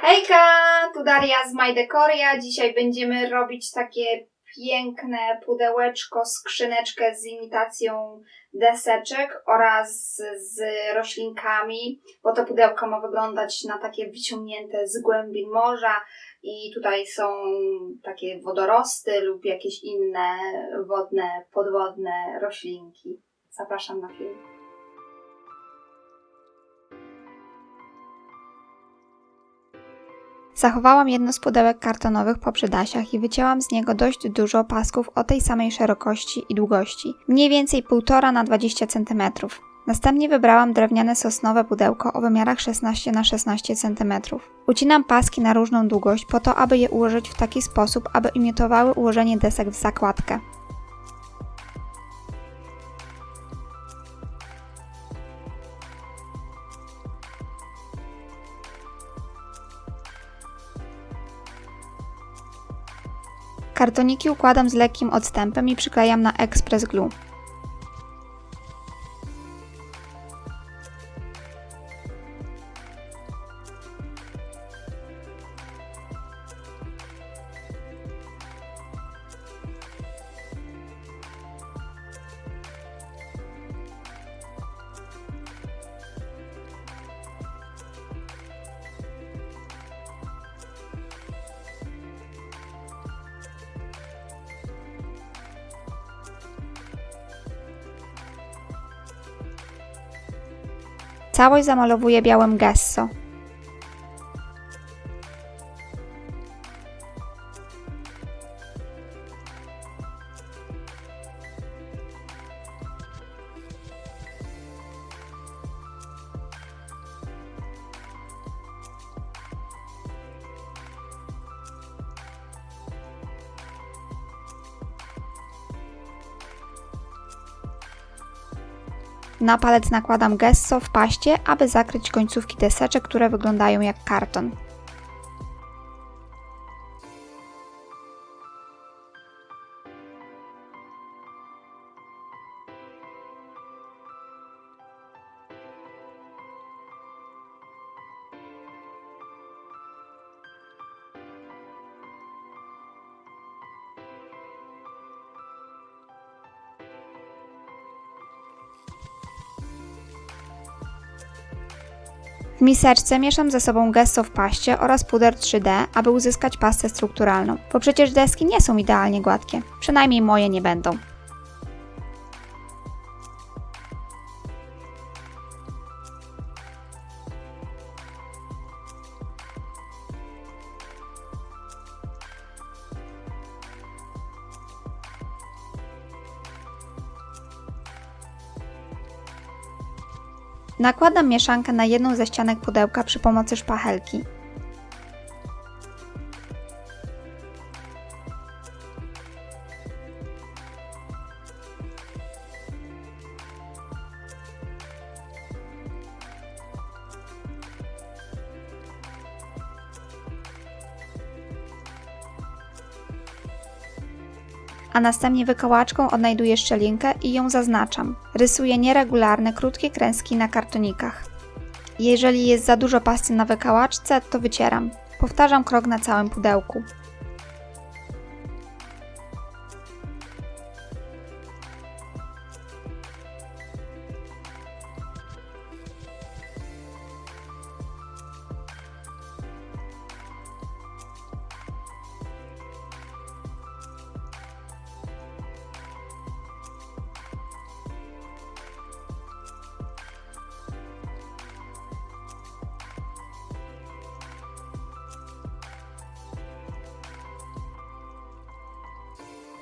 Hejka, tu Daria z My Decoria. Dzisiaj będziemy robić takie piękne pudełeczko, skrzyneczkę z imitacją deseczek oraz z roślinkami, bo to pudełko ma wyglądać na takie wyciągnięte z głębi morza i tutaj są takie wodorosty lub jakieś inne wodne, podwodne roślinki. Zapraszam na film. Zachowałam jedno z pudełek kartonowych po przydasiach i wycięłam z niego dość dużo pasków o tej samej szerokości i długości, mniej więcej 1,5 na 20 cm. Następnie wybrałam drewniane sosnowe pudełko o wymiarach 16 na 16 cm. Ucinam paski na różną długość po to, aby je ułożyć w taki sposób, aby imitowały ułożenie desek w zakładkę. Kartoniki układam z lekkim odstępem i przyklejam na Express Glue. Całość zamalowuję białym gesso. Na palec nakładam gesso w paście, aby zakryć końcówki deseczek, które wyglądają jak karton. W miseczce mieszam ze sobą gesso w paście oraz puder 3D, aby uzyskać pastę strukturalną, bo przecież deski nie są idealnie gładkie, przynajmniej moje nie będą. Nakładam mieszankę na jedną ze ścianek pudełka przy pomocy szpachelki. A następnie wykałaczką odnajduję szczelinkę i ją zaznaczam. Rysuję nieregularne, krótkie kreski na kartonikach. Jeżeli jest za dużo pasty na wykałaczce, to wycieram. Powtarzam krok na całym pudełku.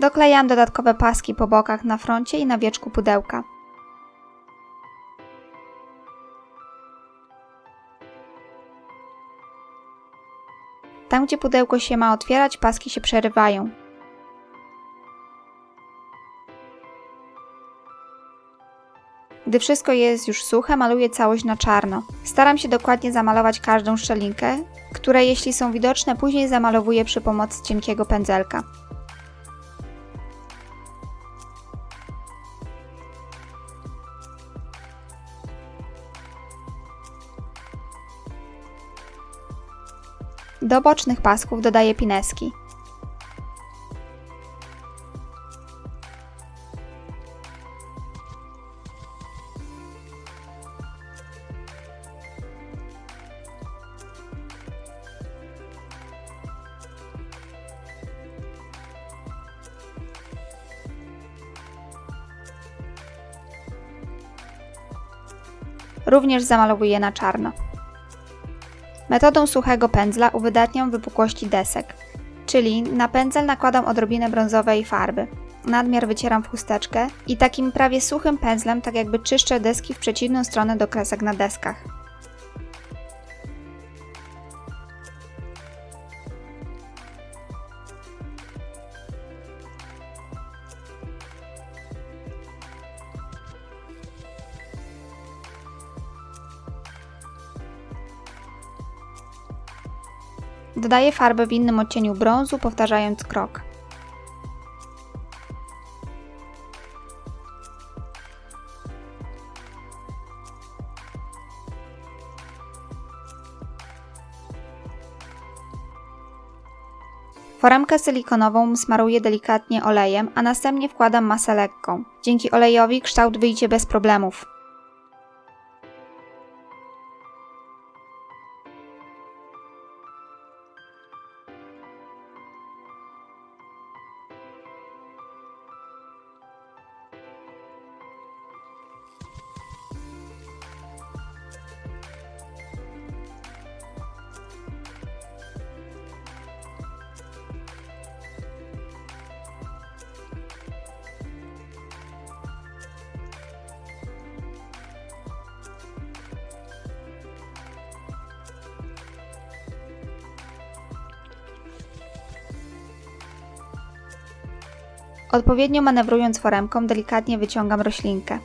Doklejam dodatkowe paski po bokach na froncie i na wieczku pudełka. Tam, gdzie pudełko się ma otwierać, paski się przerywają. Gdy wszystko jest już suche, maluję całość na czarno. Staram się dokładnie zamalować każdą szczelinkę, które jeśli są widoczne, później zamalowuję przy pomocy cienkiego pędzelka. Do bocznych pasków dodaję pineski. Również zamalowuję na czarno. Metodą suchego pędzla uwydatniam wypukłości desek, czyli na pędzel nakładam odrobinę brązowej farby. Nadmiar wycieram w chusteczkę i takim prawie suchym pędzlem tak jakby czyszczę deski w przeciwną stronę do kresek na deskach. Dodaję farbę w innym odcieniu brązu, powtarzając krok. Foremkę silikonową smaruję delikatnie olejem, a następnie wkładam masę lekką. Dzięki olejowi kształt wyjdzie bez problemów. Odpowiednio manewrując foremką, delikatnie wyciągam roślinkę.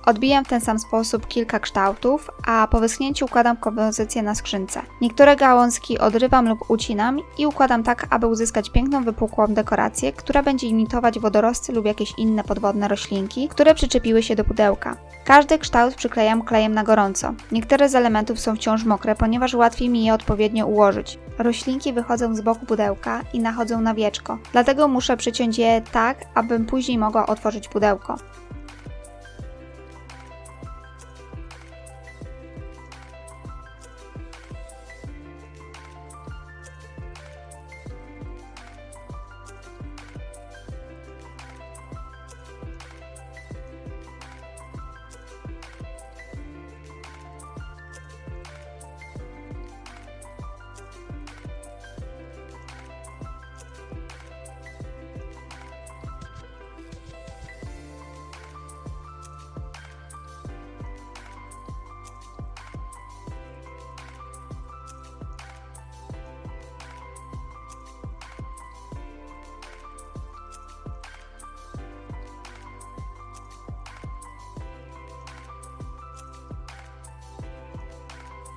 Odbijam w ten sam sposób kilka kształtów, a po wyschnięciu układam kompozycję na skrzynce. Niektóre gałązki odrywam lub ucinam i układam tak, aby uzyskać piękną, wypukłą dekorację, która będzie imitować wodorosty lub jakieś inne podwodne roślinki, które przyczepiły się do pudełka. Każdy kształt przyklejam klejem na gorąco. Niektóre z elementów są wciąż mokre, ponieważ łatwiej mi je odpowiednio ułożyć. Roślinki wychodzą z boku pudełka i nachodzą na wieczko, dlatego muszę przyciąć je tak, abym później mogła otworzyć pudełko.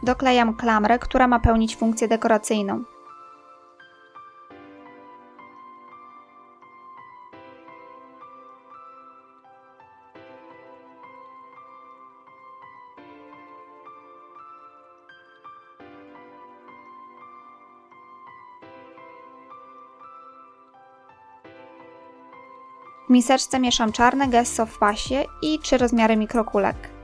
Doklejam klamrę, która ma pełnić funkcję dekoracyjną. W miseczce mieszam czarne gesso w pasie i 3 rozmiary mikrokulek.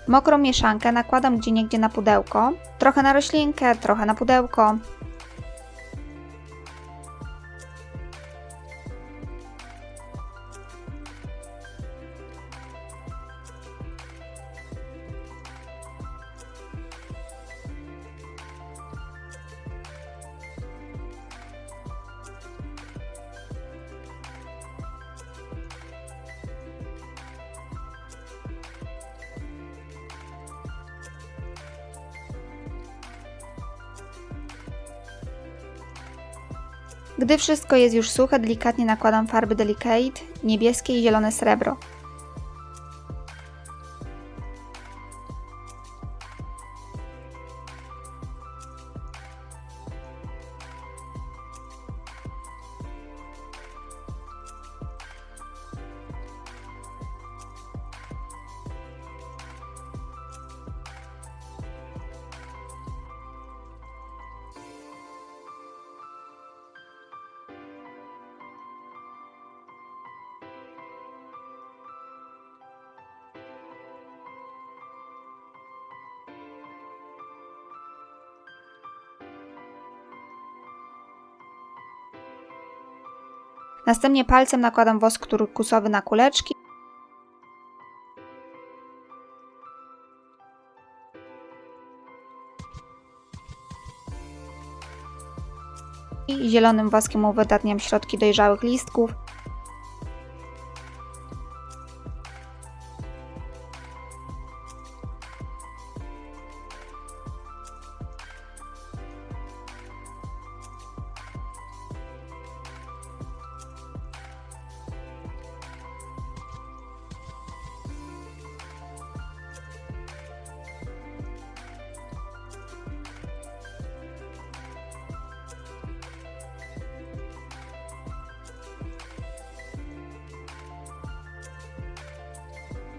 Mokrą mieszankę nakładam gdzieniegdzie na pudełko, trochę na roślinkę, trochę na pudełko. Gdy wszystko jest już suche, delikatnie nakładam farby Delicate, niebieskie i zielone srebro. Następnie palcem nakładam wosk turkusowy na kuleczki. I zielonym woskiem uwydatniam środki dojrzałych listków.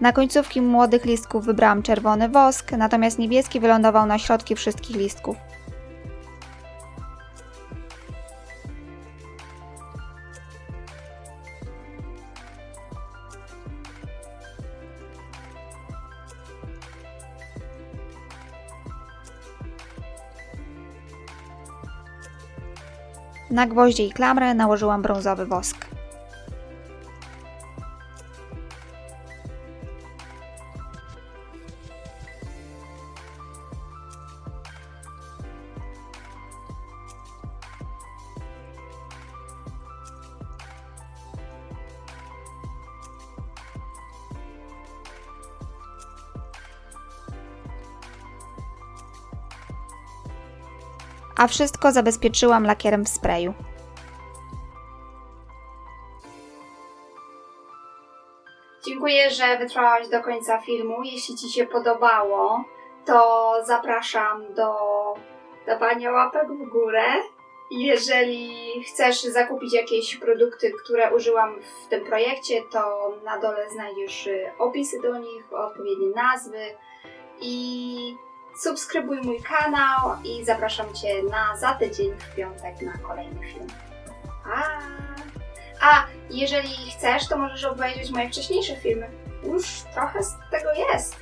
Na końcówki młodych listków wybrałam czerwony wosk, natomiast niebieski wylądował na środki wszystkich listków. Na gwoździe i klamrę nałożyłam brązowy wosk. A wszystko zabezpieczyłam lakierem w sprayu. Dziękuję, że wytrwałaś do końca filmu. Jeśli Ci się podobało, to zapraszam do dawania łapek w górę. Jeżeli chcesz zakupić jakieś produkty, które użyłam w tym projekcie, to na dole znajdziesz opisy do nich, odpowiednie nazwy i subskrybuj mój kanał i zapraszam Cię za tydzień w piątek na kolejny film. A jeżeli chcesz, to możesz obejrzeć moje wcześniejsze filmy. Już trochę z tego jest.